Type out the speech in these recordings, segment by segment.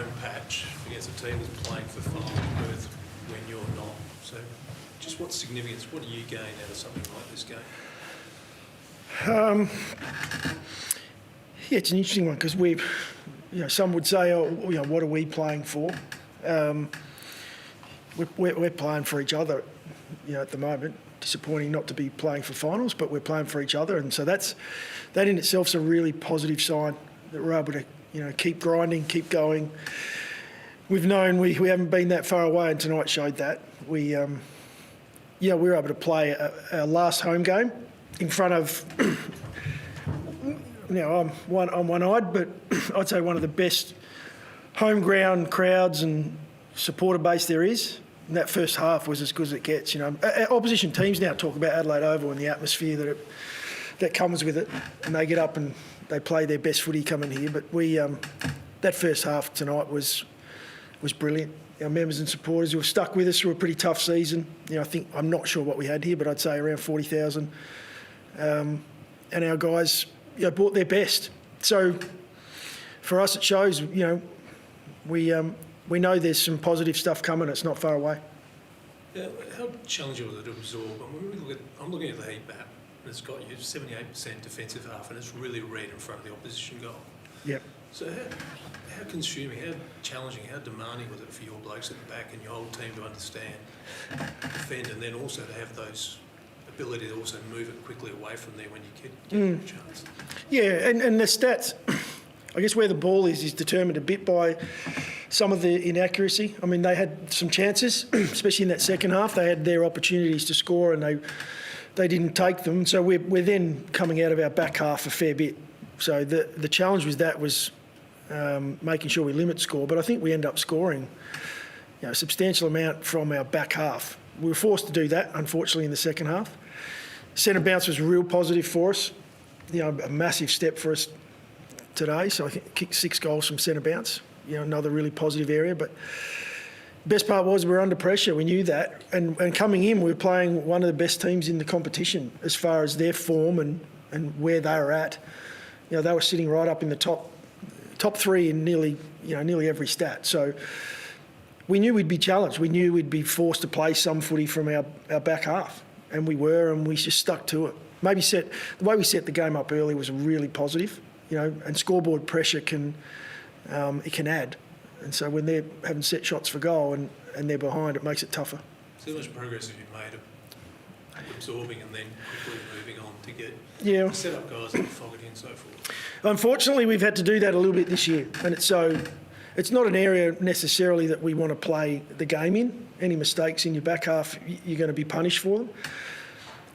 home patch against a team that's playing for final berth when you're not. So just what significance, what do you gain out of something like this game? Yeah, it's an interesting one because some would say, oh, what are we playing for? We're playing for each other, at the moment. Disappointing not to be playing for finals, but we're playing for each other, and so that in itself is a really positive sign that we're able to, keep grinding, keep going. We've known we haven't been that far away, and tonight showed that. We were able to play our last home game in front of. I'm one-eyed, but I'd say one of the best home ground crowds and supporter base there is. And that first half was as good as it gets. Opposition teams now talk about Adelaide Oval and the atmosphere that comes with it, and they get up and they play their best footy coming here. But that first half tonight was brilliant. Our members and supporters who have stuck with us through a pretty tough season. I'm not sure what we had here, but I'd say around 40,000. And our guys, brought their best. So for us, it shows. We know there's some positive stuff coming. It's not far away. Yeah, how challenging was it to absorb? I'm looking at the heat map, and it's got you 78% defensive half, and it's really red in front of the opposition goal. Yep. So how consuming, how challenging, how demanding was it for your blokes at the back and your whole team to understand, defend, and then also to have those ability to also move it quickly away from there when you get a chance? Yeah, and the stats, I guess where the ball is determined a bit by some of the inaccuracy. I mean, they had some chances, especially in that second half. They had their opportunities to score and they didn't take them. So we're then coming out of our back half a fair bit. So the challenge was making sure we limit score. But I think we end up scoring a substantial amount from our back half. We were forced to do that, unfortunately, in the second half. Centre bounce was real positive for us. A massive step for us today. So I think kicked 6 goals from centre bounce. Another really positive area. But best part was we were under pressure. We knew that. And coming in, we were playing one of the best teams in the competition as far as their form and where they were at. They were sitting right up in the top 3 in nearly every stat. So we knew we'd be challenged. We knew we'd be forced to play some footy from our back half. And we were, and we just stuck to it. The way we set the game up early was really positive. And scoreboard pressure can add. And so when they're having set shots for goal and they're behind, it makes it tougher. So how much progress have you made of absorbing and then quickly moving on to get set up guys like Fogarty and so forth? Unfortunately, we've had to do that a little bit this year. And it's not an area necessarily that we want to play the game in. Any mistakes in your back half, you're going to be punished for them.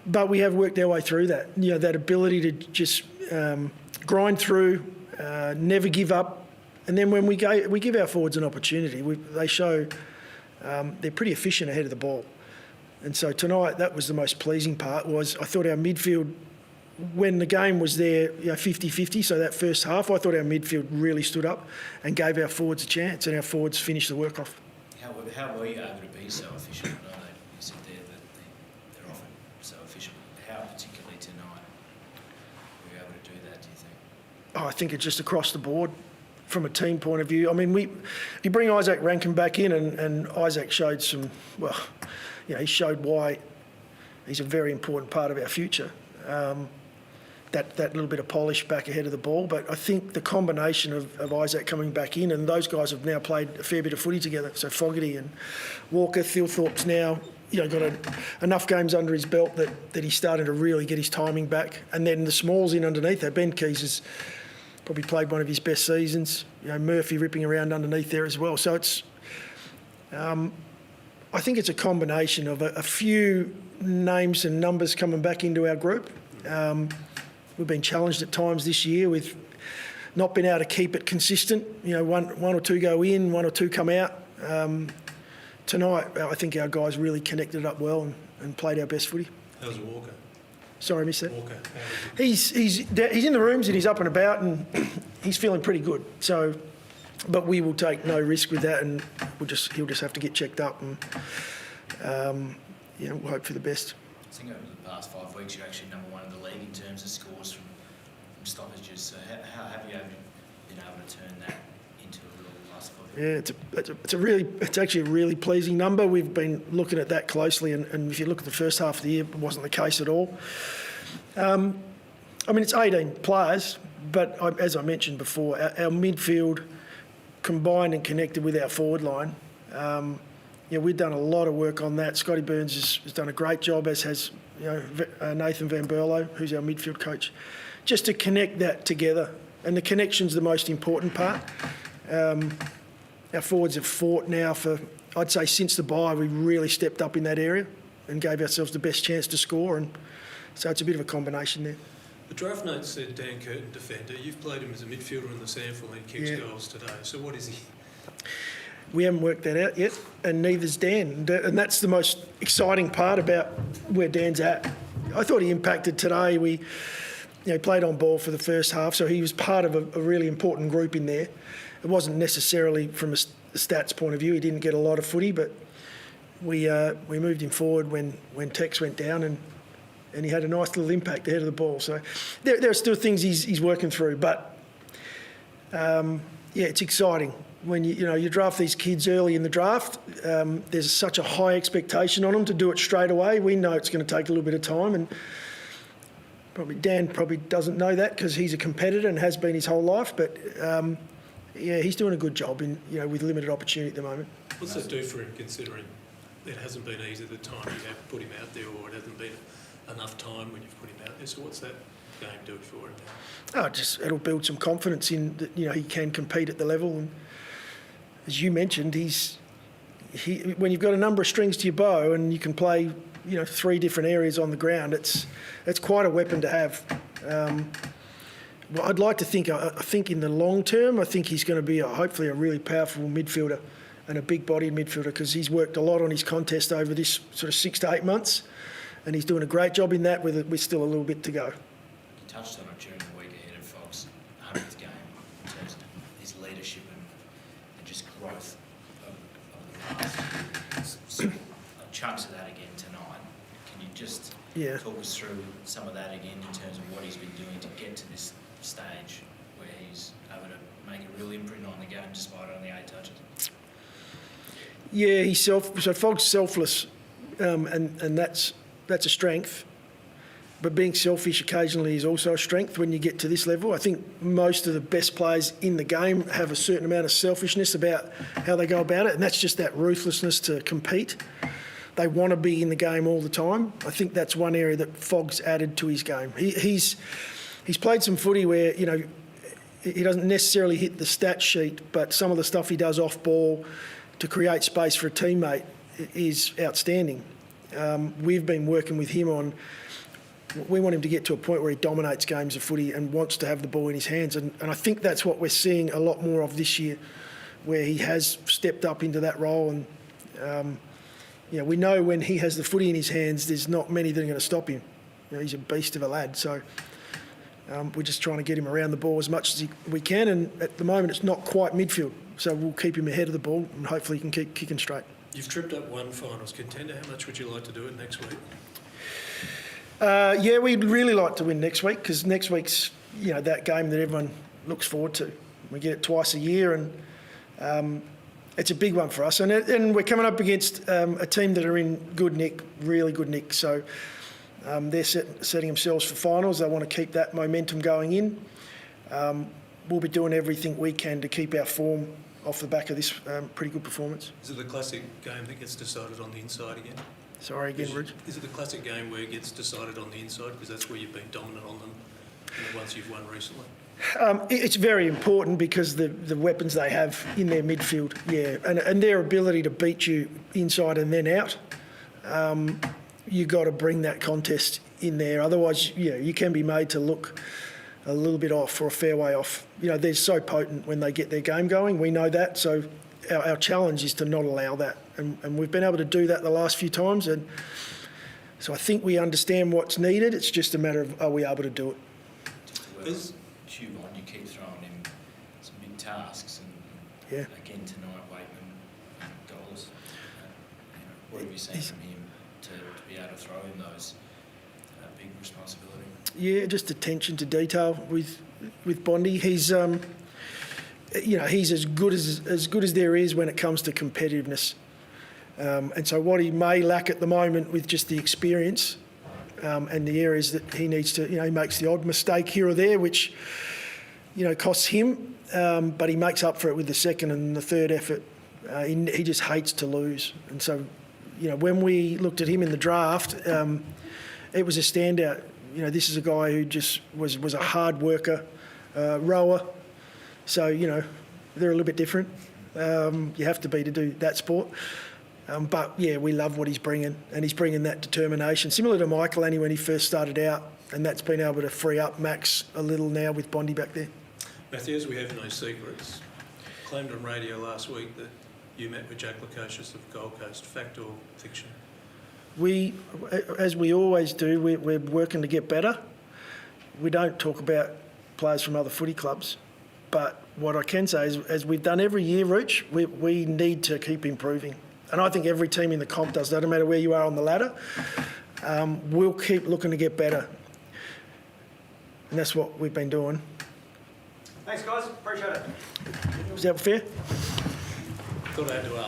But we have worked our way through that. That ability to just grind through, never give up. And then when we give our forwards an opportunity, they show they're pretty efficient ahead of the ball. And so tonight, that was the most pleasing part. I thought our midfield, when the game was there, 50-50, so that first half, I thought our midfield really stood up and gave our forwards a chance, and our forwards finished the work off. How were you able to be so efficient? I know you said there that they're often so efficient. How particularly tonight were you able to do that, do you think? I think it's just across the board from a team point of view. I mean, you bring Isaac Rankin back in and Isaac showed he showed why he's a very important part of our future. That little bit of polish back ahead of the ball. But I think the combination of Isaac coming back in, and those guys have now played a fair bit of footy together. So Fogarty and Walker, Thilthorpe's now got enough games under his belt that he's starting to really get his timing back. And then the smalls in underneath there. Ben Keys has probably played one of his best seasons. Murphy ripping around underneath there as well. So it's, I think it's a combination of a few names and numbers coming back into our group. We've been challenged at times this year with not being able to keep it consistent. One or two go in, one or two come out. Tonight, I think our guys really connected up well and played our best footy. How's Walker? Sorry, I missed that. Walker. He's in the rooms and he's up and about and he's feeling pretty good. So, but we will take no risk with that, and he'll just have to get checked up and we'll hope for the best. I think over the past 5 weeks, you're actually number 1 in the league in terms of scores from stoppages. So how have you been able to turn that into a real ask for. Yeah, it's actually a really pleasing number. We've been looking at that closely, and if you look at the first half of the year, it wasn't the case at all. I mean, it's 18 players, but as I mentioned before, our midfield combined and connected with our forward line. We've done a lot of work on that. Scotty Burns has done a great job, as has Nathan Van Berlo, who's our midfield coach, just to connect that together. And the connection's the most important part. Our forwards have fought now for, I'd say since the bye, we really stepped up in that area and gave ourselves the best chance to score. And so it's a bit of a combination there. The draft note said Dan Curtin, defender. You've played him as a midfielder in the SANFL and kicks goals today. So what is he? We haven't worked that out yet, and neither's Dan. And that's the most exciting part about where Dan's at. I thought he impacted today. We played on ball for the first half, so he was part of a really important group in there. It wasn't necessarily from a stats point of view. He didn't get a lot of footy, but we moved him forward when Tex went down, and he had a nice little impact ahead of the ball. So there are still things he's working through, but it's exciting. When you draft these kids early in the draft, there's such a high expectation on them to do it straight away. We know it's going to take a little bit of time, and Dan probably doesn't know that because he's a competitor and has been his whole life. But he's doing a good job with limited opportunity at the moment. What's that do for him, considering it hasn't been easy the time you have put him out there, or it hasn't been enough time when you've put him out there? So what's that game do for him? It'll build some confidence in that. He can compete at the level. And as you mentioned, when you've got a number of strings to your bow and you can play, 3 different areas on the ground, it's quite a weapon to have. I'd like to think, I think in the long term, I think he's going to be hopefully a really powerful midfielder and a big-bodied midfielder, because he's worked a lot on his contest over this sort of 6 to 8 months, and he's doing a great job in that with still a little bit to go. You touched on it during the week ahead of Fogg's 100th game in terms of his leadership and just growth of the past. So, chunks of that again tonight. Can you just talk us through some of that again in terms of what he's been doing to get to this stage where he's able to make a real imprint on the game despite only 8 touches? Yeah, so Fogg's selfless, and that's a strength. But being selfish occasionally is also a strength when you get to this level. I think most of the best players in the game have a certain amount of selfishness about how they go about it, and that's just that ruthlessness to compete. They want to be in the game all the time. I think that's one area that Fogg's added to his game. He's played some footy where, he doesn't necessarily hit the stat sheet, but some of the stuff he does off ball to create space for a teammate is outstanding. We've been working with him on, we want him to get to a point where he dominates games of footy and wants to have the ball in his hands. And I think that's what we're seeing a lot more of this year, where he has stepped up into that role. And, we know when he has the footy in his hands, there's not many that are going to stop him. He's a beast of a lad. So we're just trying to get him around the ball as much as we can. And at the moment, it's not quite midfield. So we'll keep him ahead of the ball, and hopefully he can keep kicking straight. You've tripped up one finals contender. How much would you like to do it next week? We'd really like to win next week, because next week's that game that everyone looks forward to. We get it twice a year, and it's a big one for us. And we're coming up against a team that are in good nick, really good nick. So they're setting themselves for finals. They want to keep that momentum going in. We'll be doing everything we can to keep our form off the back of this pretty good performance. Is it the classic game that gets decided on the inside again? Sorry again, Rich. Is it the classic game where it gets decided on the inside, because that's where you've been dominant on them, the ones you've won recently? It's very important because the weapons they have in their midfield, and their ability to beat you inside and then out. You've got to bring that contest in there. Otherwise, you can be made to look a little bit off or a fair way off. They're so potent when they get their game going. We know that. So our challenge is to not allow that. And we've been able to do that the last few times. And so I think we understand what's needed. It's just a matter of, are we able to do it? Just to tube on, you keep throwing him some big tasks. And again tonight, Waitman and goals. What have you seen from him to be able to throw in those big responsibility? Yeah, just attention to detail with Bondi. He's he's as good as there is when it comes to competitiveness. And so what he may lack at the moment with just the experience and the areas that he needs to, he makes the odd mistake here or there, which, costs him, but he makes up for it with the second and the third effort. He just hates to lose. And so, when we looked at him in the draft, it was a standout. This is a guy who just was a hard worker, rower. So, they're a little bit different. You have to be to do that sport. But, yeah, we love what he's bringing, and he's bringing that determination, similar to Michael Annie when he first started out, and that's been able to free up Max a little now with Bondi back there. Matthew, as we have no secrets, claimed on radio last week that you met with Jack Lukosius of Gold Coast. Fact or fiction? We, as we always do, we're working to get better. We don't talk about players from other footy clubs, but what I can say is, as we've done every year, Rooch, we need to keep improving. And I think every team in the comp does, no matter where you are on the ladder. We'll keep looking to get better. And that's what we've been doing. Thanks, guys. Appreciate it. Is that fair? Thought I had to ask.